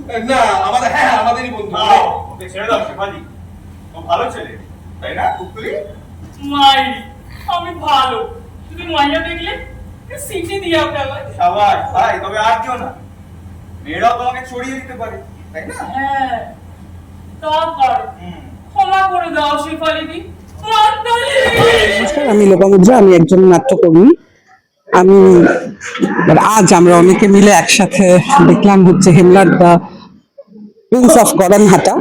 না আমাদের, হ্যাঁ আমাদেরই বন্ধু। ওকে ছেড়ে দাও শেফালি, ও ভালো ছেলে, তাই না কুকুরি? মাই, আমি ভালো, যদি মাইয়া দেখলে সিটি দিয়ে ফেলা। সাবাস ভাই, তবে আর কেউ না, মেয়েরাও তোমাকে ছড়িয়ে দিতে পারে, তাই না? হ্যাঁ, তা পারে। ক্ষমা করে দাও শেফালিদি। নমস্কার, আমি লোপামুদ্রা, আমি একজন নাট্যকর্মী। আমি আজ আমরা অনেকে মিলে একসাথে দেখলাম হচ্ছে হেমলার দ্য প্রিন্স অফ গড়ানহাটা।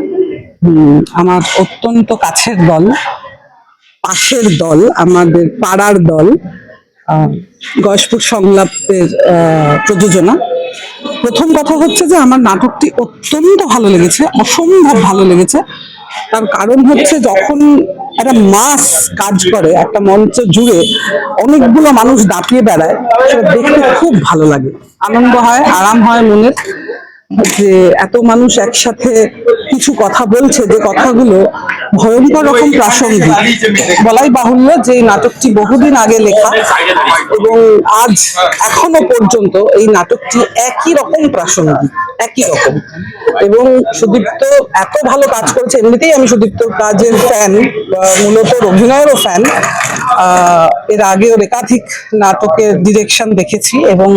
আমার অত্যন্ত কাছের দল, পাশের দল, আমাদের পাড়ার দল, গয়েশপুর সংলাপের প্রযোজনা। প্রথম কথা হচ্ছে যে আমার নাটকটি অত্যন্ত ভালো লেগেছে, অসম্ভব ভালো লেগেছে। তার কারণ হচ্ছে যখন একটা মাস কাজ করে একটা মঞ্চ জুড়ে, অনেকগুলো মানুষ দাপিয়ে বেড়ায়, সেটা দেখতে খুব ভালো লাগে, আনন্দ হয়, আরাম হয় মনের, যে এত মানুষ একসাথে কিছু কথা বলছে, যে কথাগুলো ভয়ঙ্কর রকম প্রাসঙ্গিক। বলাই বাহুল্য যে এই নাটকটি বহুদিন আগে লেখা এবং আজ এখনো পর্যন্ত এই নাটকটি একই রকম প্রাসঙ্গিক, একই রকম। এবং সুদীপ্ত এত ভালো কাজ করেছে, এমনিতেই আমি সুদীপ্তর কাজের ফ্যান, মূলত অভিনয়েরও ফ্যান। এর আগে ওর একাধিক নাটকের ডিরেকশন দেখেছি এবং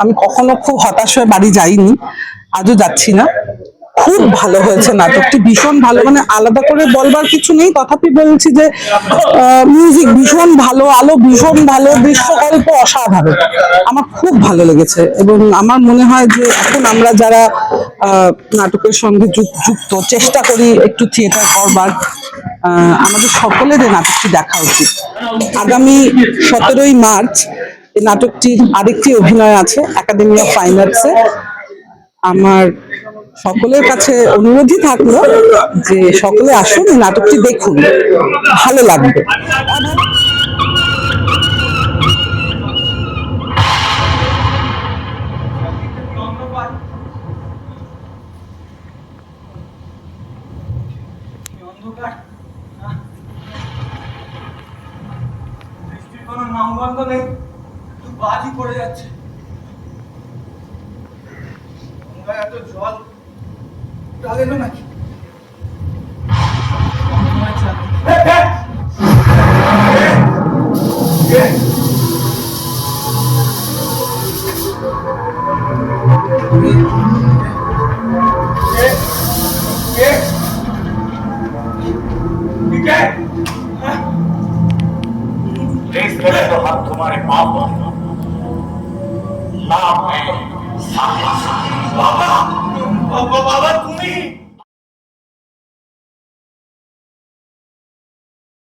আমি কখনো খুব হতাশ হয়ে বাড়ি যাইনি, আজও যাচ্ছি না। খুব ভালো হয়েছে নাটকটি, ভীষণ ভালো, মানে আলাদা করে বলবার কিছু নেই। তথাপি বলছি যে মিউজিক ভীষণ ভালো, আলো ভীষণ ভালো, দৃশ্যকল্প অসাধারণ, আমার খুব ভালো লেগেছে। এবং আমার মনে হয় যে এখন আমরা যারা নাটকের সঙ্গে যুক্ত, চেষ্টা করি একটু থিয়েটার করবার, আমাদের সকলের এই নাটকটি দেখা উচিত। আগামী 17ই মার্চ এই নাটকটির আরেকটি অভিনয় আছে একাডেমি অফ ফাইন আর্টসে। আমার সকলের কাছে অনুরোধই থাকলো যে সকলে আসুন, এই নাটকটি দেখুন, ভালো লাগবে। বৃষ্টির কোনো নামগন্ধ নেই, একটু বাজি পড়ে যাচ্ছে। গঙ্গায় এত জল ঢালেলো নাকি? प्लीज मेरे तो हाथ तुम्हारे पाप नाम है বাবা, বাবা তুমি